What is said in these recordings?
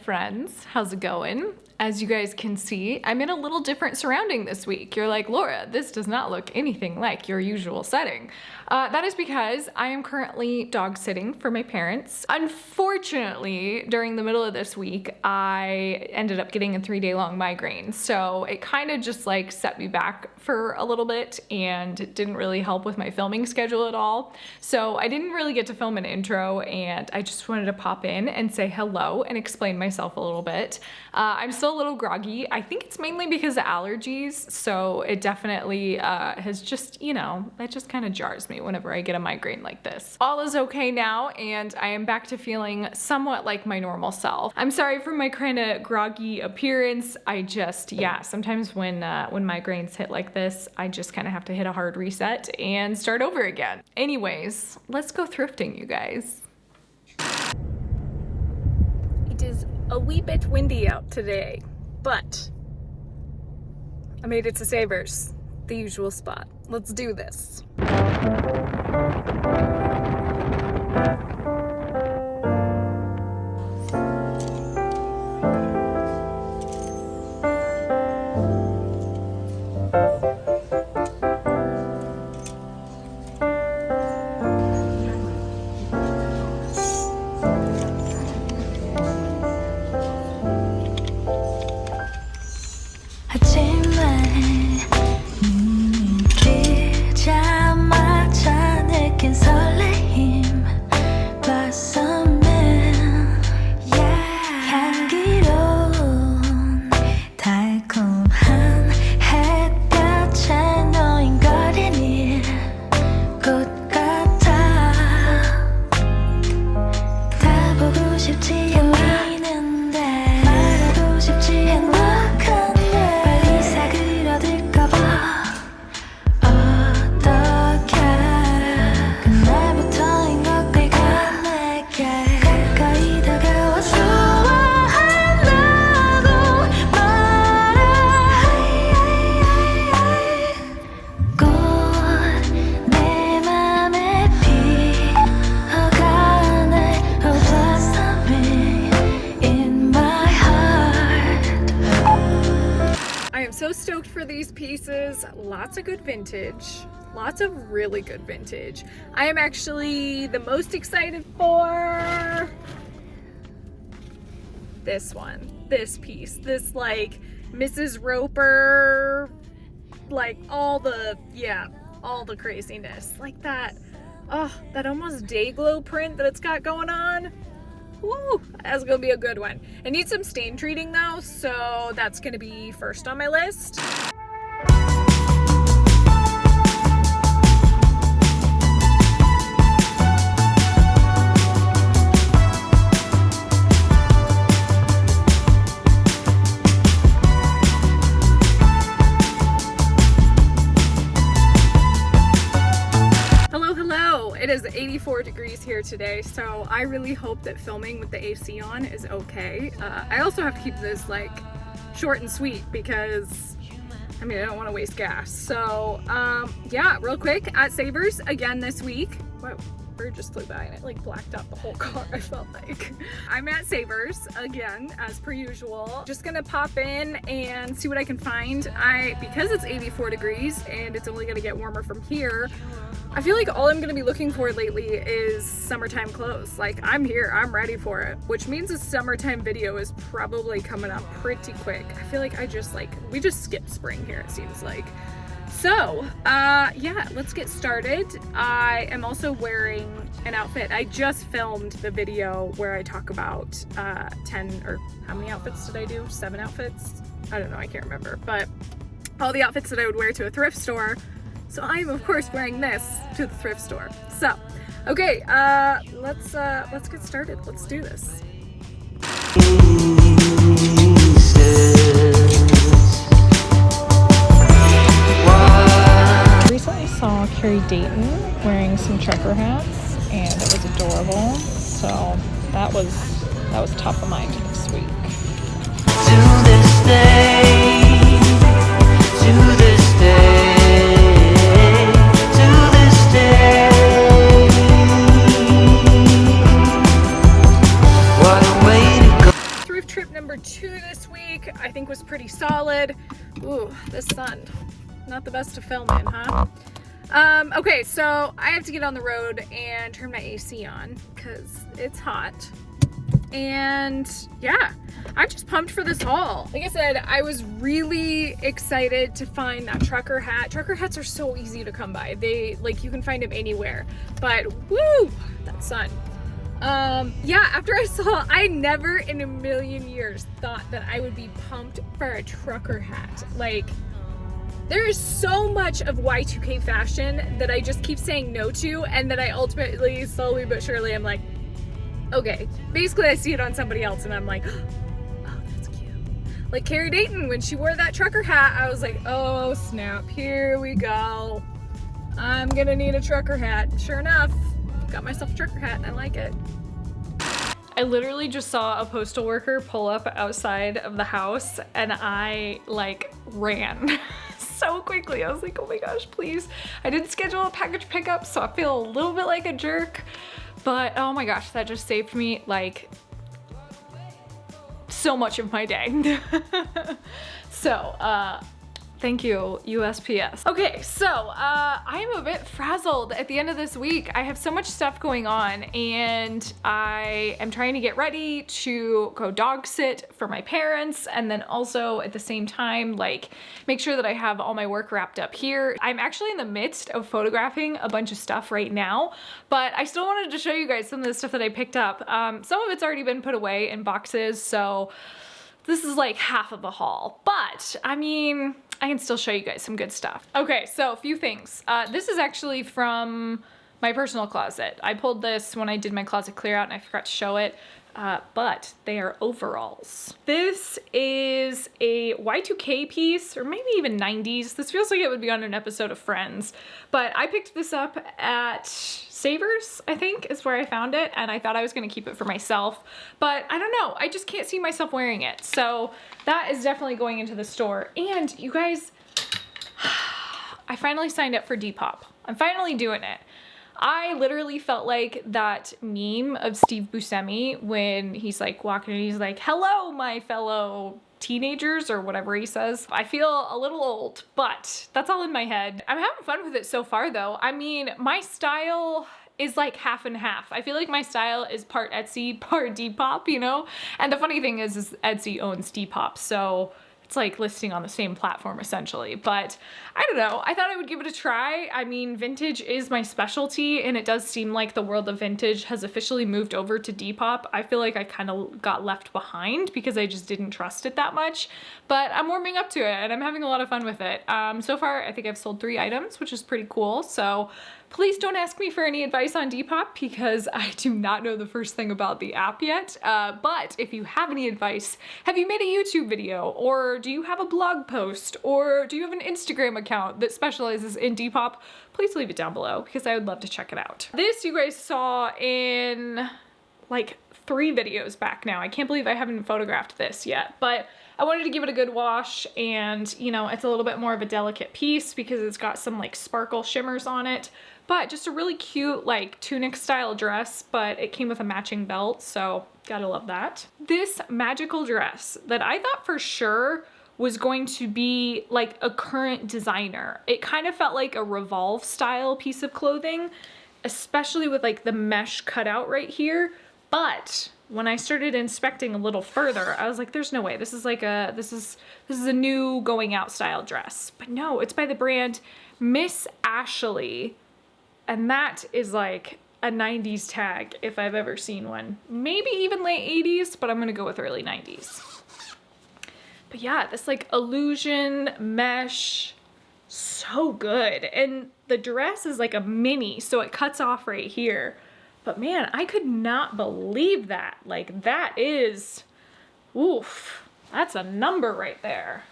friends. How's it going? As you guys can see, I'm in a little different surrounding this week. You're like, Laura, this does not look anything like your usual setting. That is because I am currently dog sitting for my parents. Unfortunately, during the middle of this week, I ended up getting a 3-day long migraine. So it kind of just like set me back for a little bit and didn't really help with my filming schedule at all. So I didn't really get to film an intro, and I just wanted to pop in and say hello and explain myself a little bit. I'm still a little groggy. I think it's mainly because of allergies. So it definitely has just, you know, that just kind of jars me whenever I get a migraine like this. All is okay now, and I am back to feeling somewhat like my normal self. I'm sorry for my kind of groggy appearance. I just, yeah, sometimes when migraines hit like this, I just kind of have to hit a hard reset and start over again. Anyways, let's go thrifting, you guys. It is a wee bit windy out today, but I made it to Savers, the usual spot. Let's do this. So stoked for these pieces. Lots of good vintage, lots of really good vintage. I am actually the most excited for this one, this piece, this like Mrs. Roper, like all the craziness, like that, oh, that almost day glow print that it's got going on. Woo, that's gonna be a good one. It needs some stain treating though, so that's gonna be first on my list. It is 84 degrees here today, so I really hope that filming with the AC on is okay. I also have to keep this like short and sweet because I mean I don't want to waste gas. So yeah, real quick, at Savers again this week. Whoa, bird just flew by and it like blacked out the whole car, I felt like. I'm at Savers again as per usual. Just gonna pop in and see what I can find. Because it's 84 degrees and it's only gonna get warmer from here, I feel like all I'm gonna be looking for lately is summertime clothes. Like, I'm here, I'm ready for it, which means a summertime video is probably coming up pretty quick. I feel like we just skipped spring here, it seems like. So, yeah, let's get started. I am also wearing an outfit. I just filmed the video where I talk about 10, or how many outfits did I do? 7 outfits? I don't know, I can't remember. But all the outfits that I would wear to a thrift store. So I'm of course wearing this to the thrift store. So, okay, let's get started. Let's do this. I recently saw Carrie Dayton wearing some trucker hats, and it was adorable. So that was top of mind this week. To this day, to this day. I think was pretty solid. Ooh, this sun, not the best to film in, huh? Okay, so I have to get on the road and turn my AC on because it's hot. And yeah, I'm just pumped for this haul. Like I said, I was really excited to find that trucker hat. Trucker hats are so easy to come by. They, like, you can find them anywhere, but woo, that sun. Yeah, after I never in a million years thought that I would be pumped for a trucker hat. Like, there is so much of Y2K fashion that I just keep saying no to, and that I ultimately, slowly but surely, I'm like, okay. Basically, I see it on somebody else and I'm like, oh, that's cute. Like Carrie Dayton, when she wore that trucker hat, I was like, oh snap, here we go. I'm gonna need a trucker hat. Sure enough, got myself a trucker hat and I like it. I literally just saw a postal worker pull up outside of the house and I like ran so quickly. I was like, oh my gosh, please. I didn't schedule a package pickup, so I feel a little bit like a jerk. But oh my gosh, that just saved me like so much of my day. So, thank you, USPS. Okay, so I am a bit frazzled at the end of this week. I have so much stuff going on and I am trying to get ready to go dog sit for my parents, and then also at the same time, like, make sure that I have all my work wrapped up here. I'm actually in the midst of photographing a bunch of stuff right now, but I still wanted to show you guys some of the stuff that I picked up. Some of it's already been put away in boxes, so this is like half of the haul, but I mean, I can still show you guys some good stuff. Okay, so a few things. This is actually from my personal closet. I pulled this when I did my closet clear out and I forgot to show it, but they are overalls. This is a Y2K piece, or maybe even 90s. This feels like it would be on an episode of Friends, but I picked this up at Savers, I think is where I found it, and I thought I was gonna keep it for myself, but I don't know, I just can't see myself wearing it. So that is definitely going into the store. And you guys, I finally signed up for Depop. I'm finally doing it. I literally felt like that meme of Steve Buscemi when he's like walking and he's like, hello, my fellow teenagers, or whatever he says. I feel a little old, but that's all in my head. I'm having fun with it so far though. I mean, my style is like half and half. I feel like my style is part Etsy, part Depop, you know? And the funny thing is Etsy owns Depop, so it's like listing on the same platform essentially. But I don't know, I thought I would give it a try. I mean, vintage is my specialty, and it does seem like the world of vintage has officially moved over to Depop. I feel like I kind of got left behind because I just didn't trust it that much, but I'm warming up to it and I'm having a lot of fun with it. So far, I think I've sold 3 items, which is pretty cool. So please don't ask me for any advice on Depop because I do not know the first thing about the app yet. But if you have any advice, have you made a YouTube video, or do you have a blog post, or do you have an Instagram account that specializes in Depop? Please leave it down below because I would love to check it out. This you guys saw in like 3 videos back now. I can't believe I haven't photographed this yet, but I wanted to give it a good wash, and you know, it's a little bit more of a delicate piece because it's got some like sparkle shimmers on it, but just a really cute like tunic style dress, but it came with a matching belt, so gotta love that. This magical dress that I thought for sure was going to be like a current designer. It kind of felt like a Revolve style piece of clothing, especially with like the mesh cutout right here. But when I started inspecting a little further, I was like, there's no way. This is like this is a new going out style dress. But no, it's by the brand Miss Ashley. And that is like a 90s tag if I've ever seen one. Maybe even late 80s, but I'm gonna go with early 90s. But yeah, this like illusion mesh, so good. And the dress is like a mini, so it cuts off right here. But man, I could not believe that. Like that is, oof, that's a number right there.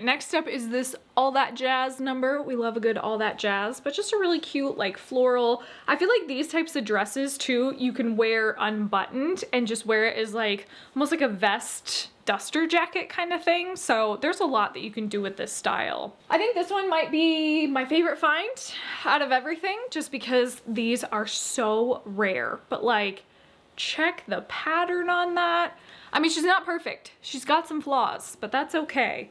Next up is this All That Jazz number. We love a good All That Jazz, but just a really cute like floral. I feel like these types of dresses too, you can wear unbuttoned and just wear it as like almost like a vest duster jacket kind of thing. So there's a lot that you can do with this style. I think this one might be my favorite find out of everything, just because these are so rare, but like check the pattern on that. I mean, she's not perfect. She's got some flaws, but that's okay.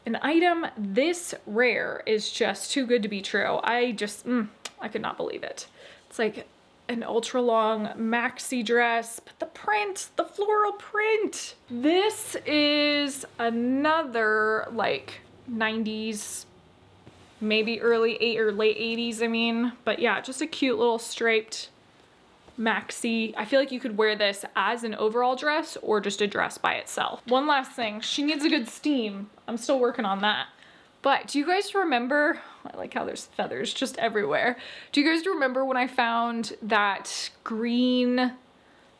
An item this rare is just too good to be true. I could not believe it. It's like an ultra long maxi dress, but the print, the floral print. This is another like 90s, maybe late 80s, I mean. But yeah, just a cute little striped maxi. I feel like you could wear this as an overall dress or just a dress by itself. One last thing, she needs a good steam. I'm still working on that. But do you guys remember, I like how there's feathers just everywhere. Do you guys remember when I found that green,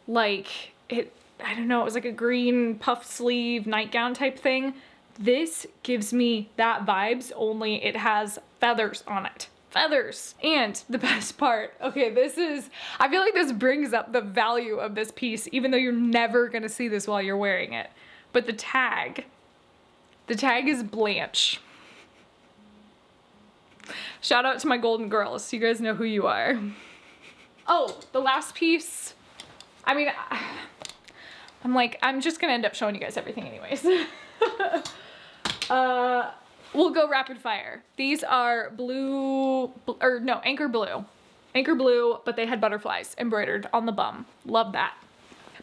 like I don't know, it was like a green puff sleeve nightgown type thing? This gives me that vibes, only it has feathers on it. Feathers. And the best part, okay, I feel like this brings up the value of this piece, even though you're never gonna see this while you're wearing it. But the tag is Blanche. Shout out to my golden girls. You guys know who you are. Oh, the last piece. I mean, I'm just gonna end up showing you guys everything anyways. We'll go rapid fire. These are anchor blue. Anchor blue, but they had butterflies embroidered on the bum. Love that.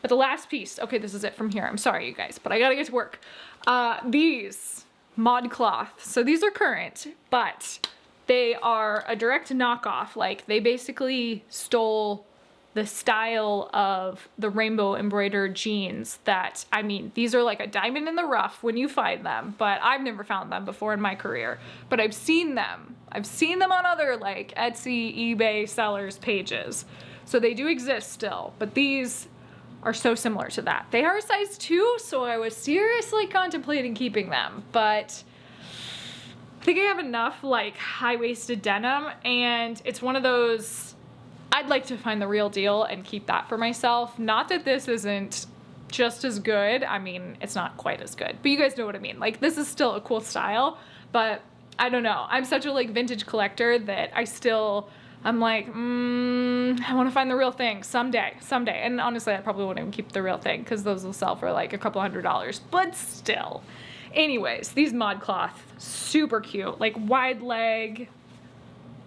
But the last piece, okay, this is it from here. I'm sorry, you guys, but I gotta get to work. These mod cloth. So these are current, but they are a direct knockoff. Like, they basically stole the style of the rainbow embroidered jeans that, I mean, these are like a diamond in the rough when you find them, but I've never found them before in my career. But I've seen them. I've seen them on other like Etsy, eBay sellers pages. So they do exist still, but these are so similar to that. They are a size 2, so I was seriously contemplating keeping them, but I think I have enough like high-waisted denim, and it's one of those, I'd like to find the real deal and keep that for myself. Not that this isn't just as good. I mean, it's not quite as good, but you guys know what I mean. Like, this is still a cool style, but I don't know. I'm such a like vintage collector that I'm like, I want to find the real thing someday. And honestly, I probably won't even keep the real thing because those will sell for like a couple $100, but still. Anyways, these mod cloth, super cute, like wide leg,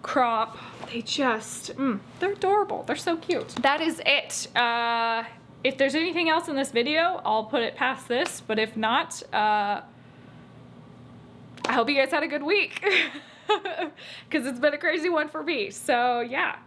crop. They just, they're adorable. They're so cute. That is it. If there's anything else in this video, I'll put it past this, but if not, I hope you guys had a good week because it's been a crazy one for me. So yeah.